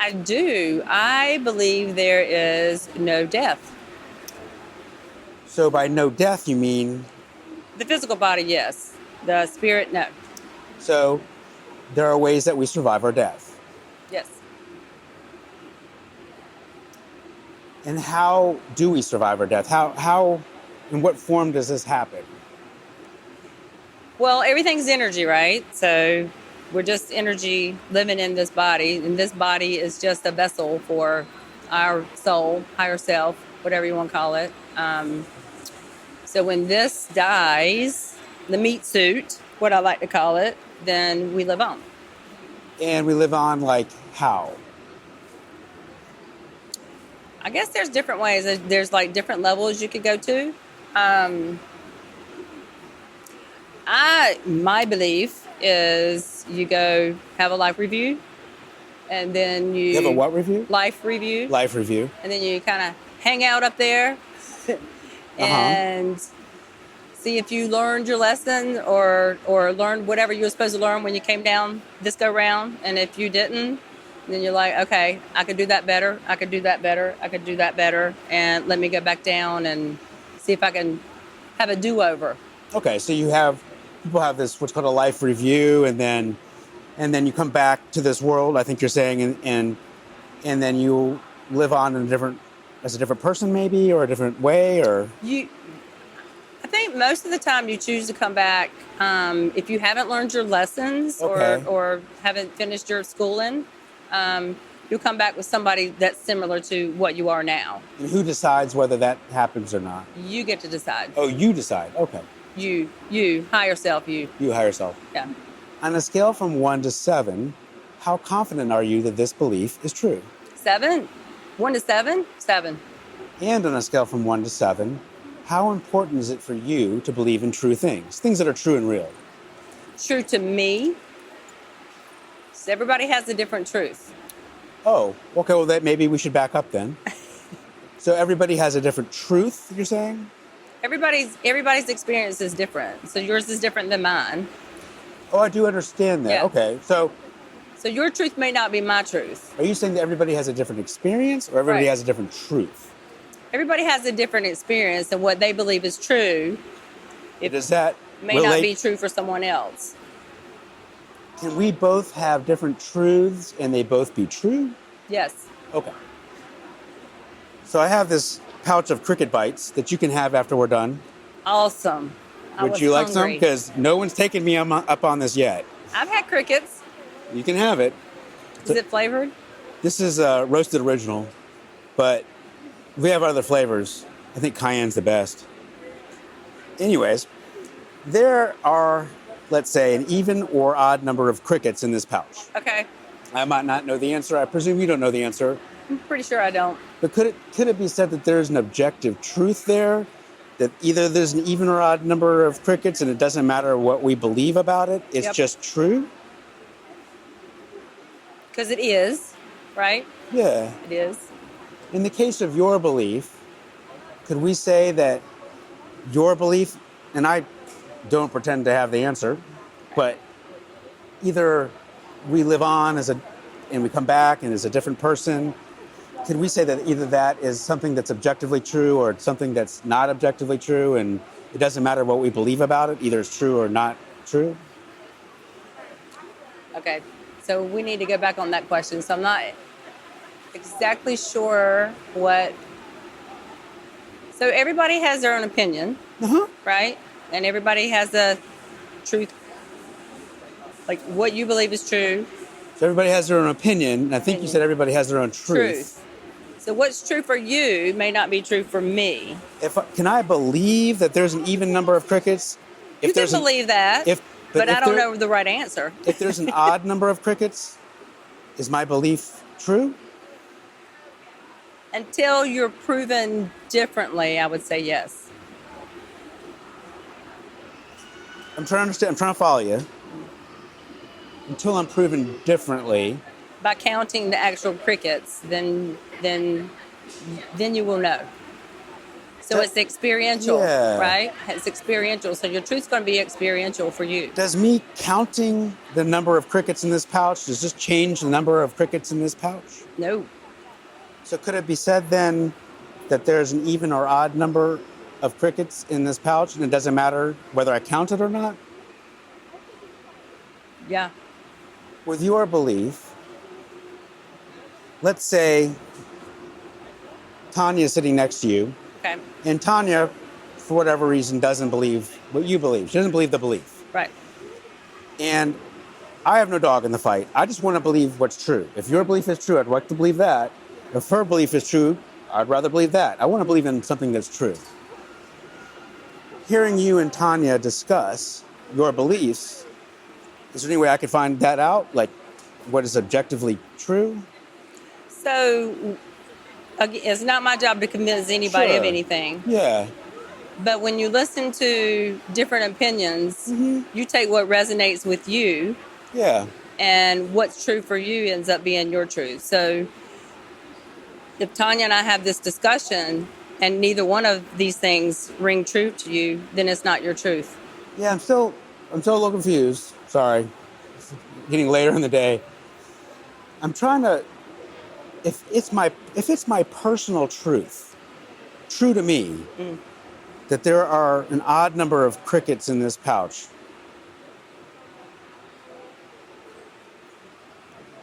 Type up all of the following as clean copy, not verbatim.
I do. I believe there is no death. So by no death, you mean, The physical body, yes. The spirit, no. so there are ways that we survive our death. Yes. And how do we survive our death? How, in what form does this happen? Well, everything's energy, right? So we're just energy living in this body, and this body is just a vessel for our soul, higher self, whatever you want to call it. So when this dies, the meat suit, what I like to call it, then we live on. And we live on like how? I guess there's different ways. There's like different levels you could go to. My belief is you go have a life review, and then You have a what review? life review, Life review. and then you kind of hang out up there and see if you learned your lesson or learned whatever you were supposed to learn when you came down this go round. And if you didn't, then you're like, okay, I could do that better. I could do that better. I could do that better. And let me go back down and see if I can have a do-over. Okay, so people have this what's called a life review, and then you come back to this world, I think you're saying, and then you live on as a different person maybe, or a different way, or I think most of the time you choose to come back if you haven't learned your lessons Okay. or haven't finished your schooling. You'll come back with somebody that's similar to what you are now. and who decides whether that happens or not? You get to decide. Oh, you decide. Okay. You, higher self, you. You hire yourself. Yeah. On a scale from 1 to 7, how confident are you that this belief is true? 7? 1 to 7? 7. And on a scale from 1 to 7, how important is it for you to believe in true things that are true and real? True to me. So everybody has a different truth. Oh, okay, well, maybe we should back up then. So everybody has a different truth, you're saying? Everybody's experience is different. So yours is different than mine. Oh, I do understand that. Yeah. Okay, so So your truth may not be my truth. are you saying that everybody has a different experience, or everybody Right. has a different truth? Everybody has a different experience, and what they believe is true Does that may not relate? be true for someone else. Can we both have different truths and they both be true? Yes. Okay. So I have this pouch of cricket bites that you can have after we're done. Awesome. I Would was you like some? hungry. Because no one's taken me up on this yet. I've had crickets. You can have it. Is it flavored? This is roasted original, but we have other flavors. I think cayenne's the best. Anyways, there are, let's say, an even or odd number of crickets in this pouch. Okay. I might not know the answer. I presume you don't know the answer. I'm pretty sure I don't. But could it be said that there's an objective truth there? That either there's an even or odd number of crickets and it doesn't matter what we believe about it, it's Yep. just true? Because it is, right? Yeah. It is. In the case of your belief, could we say that your belief, and I don't pretend to have the answer, but either we live on and we come back and as a different person, can we say that either that is something that's objectively true or something that's not objectively true, and it doesn't matter what we believe about it, either it's true or not true? Okay. So we need to go back on that question. So I'm not exactly sure what. So everybody has their own opinion, right? And everybody has a truth, like what you believe is true. So everybody has their own opinion, and I think you said everybody has their own truth. So what's true for you may not be true for me. Can I believe that there's an even number of crickets? You can believe that, but I don't know the right answer. If there's an odd number of crickets, is my belief true? Until you're proven differently, I would say yes. I'm trying to understand. I'm trying to follow you. Until I'm proven differently. By counting the actual crickets, then you will know. So it's experiential, Yeah. right? It's experiential. So your truth's going to be experiential for you. Does me counting the number of crickets in this pouch, does this change the number of crickets in this pouch? No. So could it be said then that there's an even or odd number of crickets in this pouch and it doesn't matter whether I count it or not? Yeah. With your belief, let's say Tanya is sitting next to you, Okay. and Tanya, for whatever reason, doesn't believe what you believe. She doesn't believe the belief. Right. And I have no dog in the fight. I just want to believe what's true. If your belief is true, I'd like to believe that. If her belief is true, I'd rather believe that. I want to believe in something that's true. Hearing you and Tanya discuss your beliefs, is there any way I could find that out? Like, what is objectively true? So again, it's not my job to convince anybody of Sure. anything. Yeah. But when you listen to different opinions, you take what resonates with you, Yeah. and what's true for you ends up being your truth. So if Tanya and I have this discussion and neither one of these things ring true to you, then it's not your truth. Yeah, I'm still a little confused. Sorry. It's getting later in the day. I'm trying to if it's my personal truth, true to me, that there are an odd number of crickets in this pouch.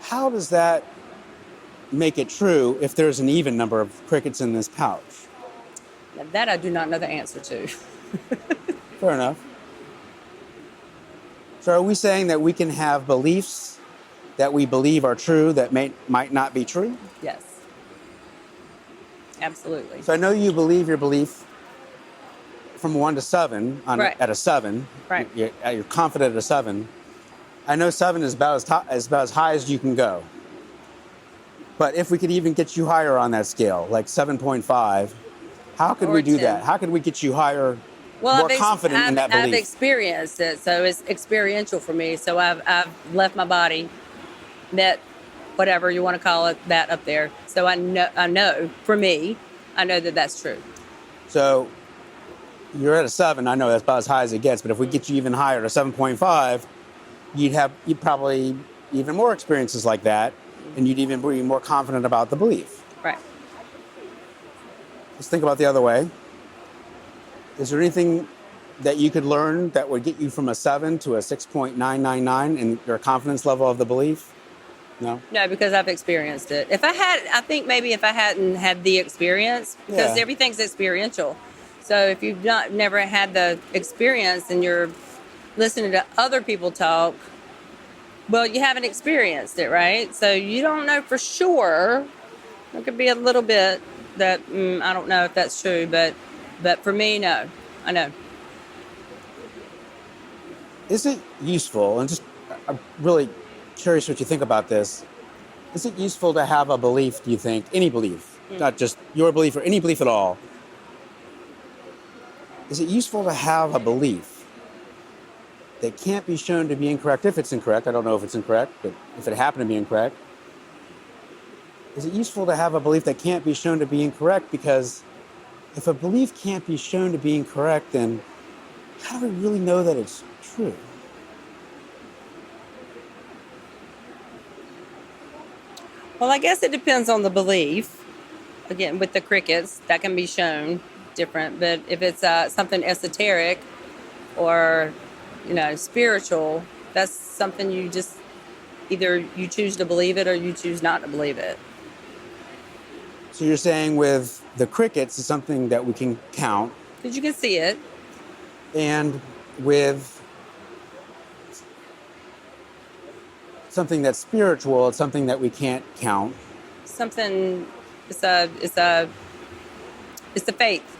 How does that make it true if there's an even number of crickets in this pouch? Now, that I do not know the answer to. Fair enough. So are we saying that we can have beliefs that we believe are true that might not be true? Yes. Absolutely. So I know you believe your belief from 1 to 7 Right. at a 7. Right. You're confident at a 7. I know 7 is about as high as you can go. But if we could even get you higher on that scale, like 7.5, how could Or we do 10. that? How could we get you higher, more I've confident in that I've belief? experienced it, so it's experiential for me. So I've left my body, met whatever you want to call it, that up there. So I know for me, I know that that's true. So you're at a 7. I know that's about as high as it gets. But if we get you even higher to 7.5, you'd probably even more experiences like that, and you'd even be more confident about the belief. Right. Let's think about the other way. Is there anything that you could learn that would get you from a 7 to a 6.999 in your confidence level of the belief? No? No, because I've experienced it. I think maybe if I hadn't had the experience, because Yeah. everything's experiential. So if you've never had the experience and you're listening to other people talk, well, you haven't experienced it, right? So you don't know for sure. There could be a little bit that I don't know if that's true, but for me, no, I know. Is it useful, and I'm really curious what you think about this, is it useful to have a belief, do you think, any belief, not just your belief or any belief at all, is it useful to have a belief that can't be shown to be incorrect if it's incorrect? I don't know if it's incorrect, but if it happened to be incorrect, is it useful to have a belief that can't be shown to be incorrect? Because if a belief can't be shown to be incorrect, then how do we really know that it's true? Well, I guess it depends on the belief. Again, with the crickets, that can be shown different. But if it's something esoteric or, spiritual, that's something you just either you choose to believe it or you choose not to believe it. So you're saying with the crickets, it's something that we can count, Because you can see it. and with something that's spiritual, it's something that we can't count. Something, it's the faith.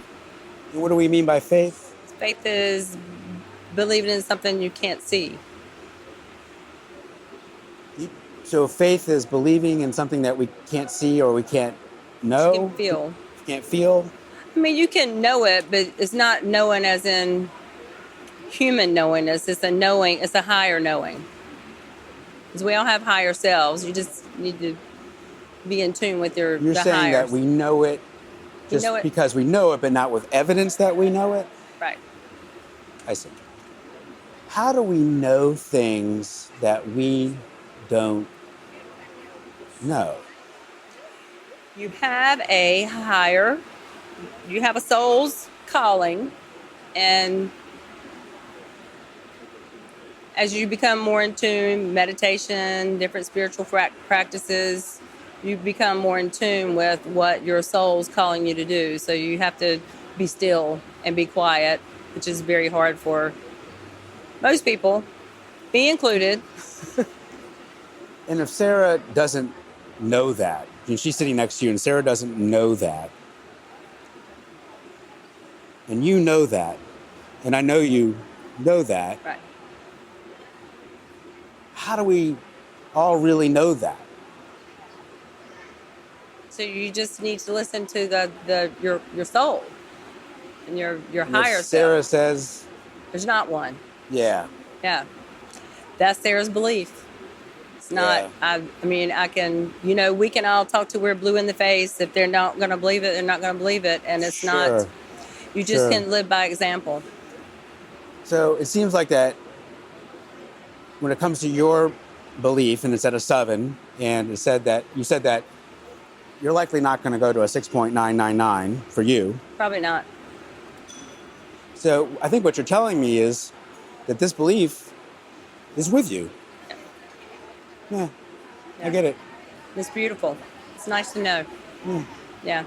And what do we mean by faith? Faith is believing in something you can't see. So faith is believing in something that we can't see or we can't know. You can feel. Can't feel. I mean, you can know it, but it's not knowing as in human knowingness. It's a knowing. It's a higher knowing. Because we all have higher selves. You just need to be in tune with You're the saying higher. that we know it Just know it. because we know it, but not with evidence that we know it? Right. I see. How do we know things that we don't know? You have a soul's calling, and as you become more in tune, meditation, different spiritual practices, you become more in tune with what your soul's calling you to do. So you have to be still and be quiet, which is very hard for most people, me included. And if Sarah doesn't know that, and she's sitting next to you and Sarah doesn't know that, and you know that, and I know you know that, Right. how do we all really know that? So you just need to listen to your soul and your And if higher Sarah self. says, There's not one. yeah, Yeah. That's Sarah's belief. It's not, Yeah. I mean, we can all talk till we're blue in the face. If they're not going to believe it, they're not going to believe it. And it's not, sure, you just sure. can live by example. So it seems like that when it comes to your belief, and it's at a 7, and you said that you're likely not going to go to a 6.999 for you. Probably not. So I think what you're telling me is that this belief is with you. Yeah, I get it. It's beautiful. It's nice to know. Yeah. Yeah.